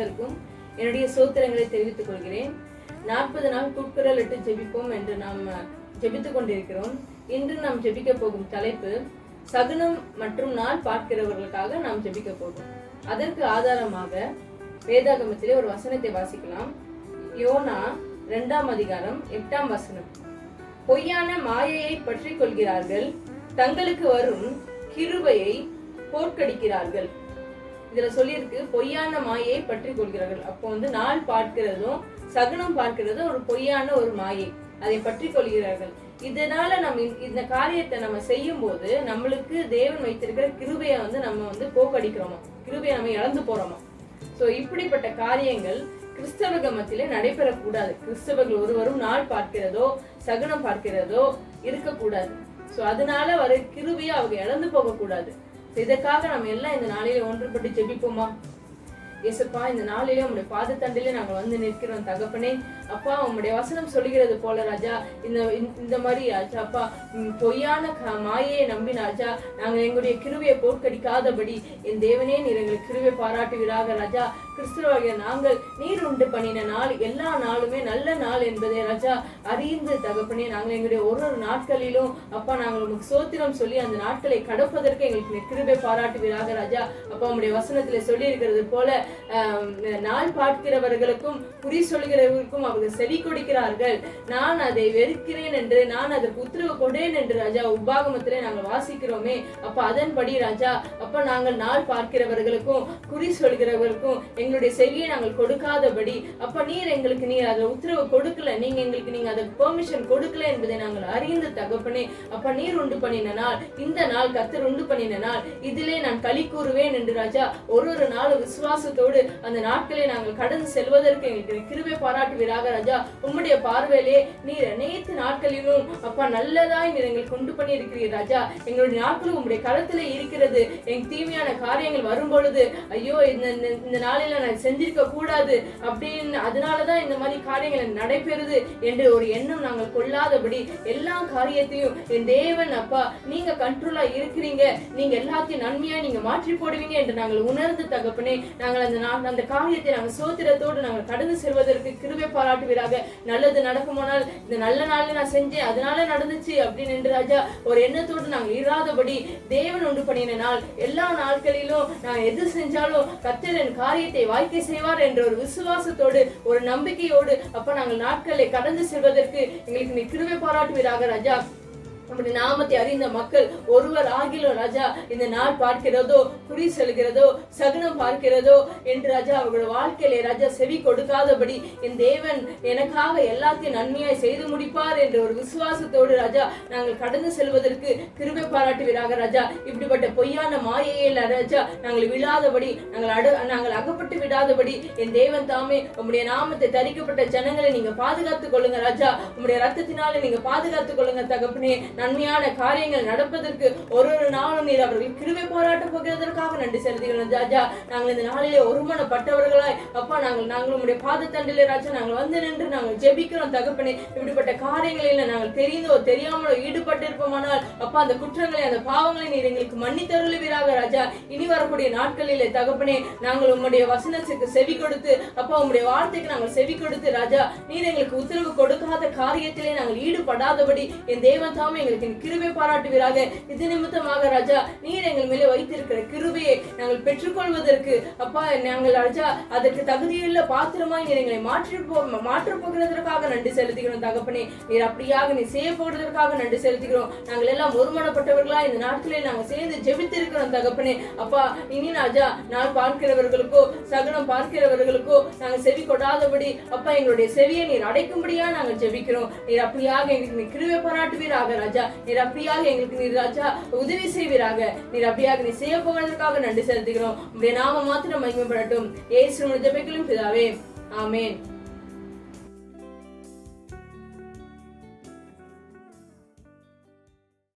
அனைவருக்கும் என்னுடைய சோத்திரங்களை தெரிவித்துக் கொள்கிறேன். 40 நாள் கூக்குரல் இட்டு ஜெபிப்போம் என்று நாம் ஜெபித்துக் கொண்டிருக்கிறோம். இன்று நாம் ஜெபிக்க போகும் தலைப்பு சகுனம் மற்றும் நாள் பார்க்கிறவர்களுக்காக நாம் ஜெபிக்க போகும். அதற்கு ஆதாரமாக வேதாகமத்திலே ஒரு வசனத்தை வாசிக்கலாம். யோனா 2ஆம் அதிகாரம் 8ஆம் வசனம். பொய்யான மாயையை பற்றி கொள்கிறார்கள், தங்களுக்கு வரும் கிருபையை போர்க்கடிக்கிறார்கள். இதுல சொல்லியிருக்கு பொய்யான மாயையை பற்றி கொள்கிறார்கள். அப்போ நாள் பார்க்கிறதும் சகுனம் பார்க்கிறதும் ஒரு பொய்யான ஒரு மாயை, அதை பற்றி கொள்கிறார்கள். இதனால நம்ம இந்த காரியத்தை நம்ம செய்யும் போது நம்மளுக்கு தேவன் வைத்திருக்கிற கிருபையை நம்ம போக்கடிக்கிறோமா, கிருபையை நம்ம இழந்து போறோமா. சோ இப்படிப்பட்ட காரியங்கள் கிறிஸ்தவ மத்தியிலே நடைபெறக்கூடாது. கிறிஸ்தவர்கள் ஒருவரும் நாள் பார்க்கிறதோ சகுனம் பார்க்கிறதோ இருக்கக்கூடாது. சோ அதனால வர கிருபையை அவங்க இழந்து போக கூடாது. இதற்காக நம்ம எல்லாம் இந்த நாளிலே ஒன்றுபட்டு ஜெபிப்போமா. இயேசுப்பா, இந்த நாளிலே உங்களுடைய பாதத்தண்டிலே நாங்கள் நிற்கிறோம் தகப்பனே. அப்பா, உங்களுடைய வசனம் சொல்லுகிறது போல ராஜா, இந்த மாதிரி ராஜா அப்பா பொய்யான மாயையை நம்பின ராஜா நாங்கள் எங்களுடைய கிருபையை போர்க்கடிக்காதபடி என் தேவனே நீர் எங்களுக்கு கிருபை பாராட்டுவீராக ராஜா. கிறிஸ்துவாகிய நாங்கள் நீர் உண்டு பண்ணின நாள் எல்லா நாளுமே நல்ல நாள் என்பதை ராஜா அறிந்து தகப்பனே நாங்கள் எங்களுடைய ஒரு நாட்களிலும் அப்பா நாங்கள் உங்களுக்கு சோத்திரம் சொல்லி அந்த நாட்களை கடப்பதற்கு எங்களுக்கு கிருபை பாராட்டுவீராக ராஜா. அப்பா, உங்களுடைய வசனத்திலே சொல்லி இருக்கிறது போல நாள் பார்க்கிறவர்களுக்கும் குறி சொல்கிறவர்களுக்கும் அவர்கள் செவி கொடுக்கிறார்கள், நான் அதை வெறுக்கிறேன் என்று நான் அதற்கு உத்தரவு கொண்டேன் என்று ராஜா உபாகமத்திலே நாங்கள் வாசிக்கிறோமே. அப்ப அதன்படி ராஜா அப்ப நாங்கள் நாள் பார்க்கிறவர்களுக்கும் குறி சொல்கிறவர்களுக்கும் எங்களுடைய செவியை நாங்கள் கொடுக்காதபடி அப்ப நீர் அதை உத்தரவு கொடுக்கல, நீங்க அதை பெர்மிஷன் கொடுக்கல என்பதை நாங்கள் அறிந்து தகப்பனே அப்ப நீர் உண்டு பண்ணின நாள், இந்த நாள் கர்த்தர் உண்டு பண்ணின நாள், இதிலே நான் களி கூறுவேன் என்று ராஜா ஒரு நாள் விசுவாசத்தோடு அந்த நாட்களை நாங்கள் கடந்து செல்வதற்கு எங்களுக்கு கிருபை பாராட்டுவீராக ராஜா. உம்முடைய பார்வையிலே நீர் அனைத்து நாட்களிலும் அப்பா நல்லதாய் நீர் எங்களுக்கு கொண்டு பண்ணி இருக்கிறீர் ராஜா. எங்களுடைய நாட்களும் உம்முடைய களத்திலே இருக்கிறது. எங்க தீமையான காரியங்கள் வரும் பொழுது ஐயோ இந்த நாளில நான் செஞ்சிருக்க கூடாது அப்படின்னு அதனாலதான் இந்த மாதிரி காரியங்கள் நடைபெறுது என்று ஒரு எண்ணம் நாங்கள் கொள்ளாதபடி எல்லா காரியத்தையும் என் தேவன் அப்பா நீங்க கண்ட்ரோலா இருக்கிறீங்க, நீங்க எல்லாத்தையும் நன்மையா நீங்க மாற்றி போடுவீங்க என்று நாங்கள் உணர்ந்து தகப்பனே நாங்கள் அந்த காரியத்தை நாங்கள் சோத்திரத்தோடு நாங்கள் கடந்து செல்வதற்கு கிருபை பாராட்டுவீராக. நல்லது நடக்குமானால் இந்த நல்ல நாள்ல நான் செஞ்சேன் அதனால நடந்துச்சு அப்படின்னு என்று ராஜா ஒரு எண்ணத்தோடு நாங்கள் இராதபடி தேவன் உண்டு பண்ணின நாள் எல்லா நாட்களிலும் நான் எது செஞ்சாலும் கர்த்தர் என் காரியத்தை வாய்க்கை செய்வார் என்ற ஒரு விசுவாசத்தோடு ஒரு நம்பிக்கையோடு அப்ப நாங்கள் நாட்களை கடந்து செல்வதற்கு எங்களுக்கு நீ கிருபை பாராட்டுவீராக ராஜா. நம்முடைய நாமத்தை அறிந்த மக்கள் ஒருவர் ஆகிலும் ராஜா இந்த நாள் பார்க்கிறதோ குறி செல்கிறதோ சகுனம் பார்க்கிறதோ என்று ராஜா அவர்களுடைய வாழ்க்கையிலே ராஜா செவி கொடுக்காதபடி என் தேவன் எனக்காக எல்லாத்தையும் நன்மையாய் செய்து முடிப்பார் என்ற ஒரு விசுவாசத்தோடு ராஜா நாங்கள் கடந்து செல்வதற்கு கிருபை பாராட்டுவீராக ராஜா. இப்படிப்பட்ட பொய்யான மாயையில் ராஜா நாங்கள் விழாதபடி நாங்கள் அகப்பட்டு விடாதபடி என் தேவன் தாமே உம்முடைய நாமத்தை தரிக்கப்பட்ட ஜனங்களை நீங்க பாதுகாத்துக் கொள்ளுங்க ராஜா. உம்முடைய ரத்தத்தினால நீங்க பாதுகாத்துக் கொள்ளுங்க தகப்பனே. நன்மையான காரியங்கள் நடப்பதற்கு ஒரு நாளும் நீர் அவர்கள் கிருபை பாராட்ட போகிறதற்காக நன்றி செலுத்துகிறோம் ராஜா. நாங்கள் இந்த நாளிலே ஒருமனப்பட்டவர்களாய் அப்பா நாங்கள் உங்களுடைய பாதத்தண்டிலே ராஜா நாங்கள் நின்று நாங்கள் ஜெபிக்கிறோம் தகப்பனே. இப்படிப்பட்ட காரியங்களில் நாங்கள் தெரிந்தோ தெரியாமலோ ஈடுபட்டு இருப்போமானால் அப்பா அந்த குற்றங்களை அந்த பாவங்களை நீர் எங்களுக்கு மன்னித்தருளுவீராக ராஜா. இனி வரக்கூடிய நாட்களிலே தகப்பனே நாங்கள் உம்முடைய வசனத்துக்கு செவி கொடுத்து அப்பா உம்முடைய வார்த்தைக்கு நாங்கள் செவி கொடுத்து ராஜா நீர் எங்களுக்கு உத்தரவு கொடுக்காத காரியத்திலே நாங்கள் ஈடுபடாதபடி என் தேவன் தாமே எங்களுக்கு கிருபை பாராட்டுவீராக. இது நிமித்தமாக ராஜா நீர் எங்கள் மேலே வைத்திருக்கிற கிருபையை நாங்கள் பெற்றுக்கொள்வதற்கு அப்பா நாங்கள் ராஜா அதற்கு தகுதியுள்ள பாத்திரமாய் நீர் எங்களை மாற்றப் போகிறதற்காக நன்றி செலுத்துகிறோம் தகப்பனே. நீர் அப்படியாக நீ செய்ய போகிறதற்காக நன்றி செலுத்துகிறோம். நாங்கள் எல்லாம் ஒருமனப்பட்டவர்களா இந்த நாட்களில் நாங்கள் சேர்ந்து ஜெபித்திருக்கிறோம் தகப்பனே. அப்பா இனி ராஜா நாள் பார்க்கிறவர்களுக்கோ சகுனம் பார்க்கிறவர்களுக்கோ நாங்கள் செவி கொடாதபடி அப்பா எங்களுடைய செவியை நீர் அடைக்கும்படியா நாங்கள் ஜெபிக்கிறோம். நீர் அப்படியாக எங்களுக்கு நீ கிருபை பாராட்டுவீராக ராஜா. நீர் அப்படியாக எங்களுக்கு நீர் ராஜா உதவி செய்வீராக. நீர் அப்படியாக நீ செய்ய போவதற்காக நன்றி செலுத்துகிறோம். உம்முடைய நாமம் மாத்திரம் மகிமைப்படட்டும். இயேசுவின் ஜெபங்களும் பிதாவே, ஆமென்.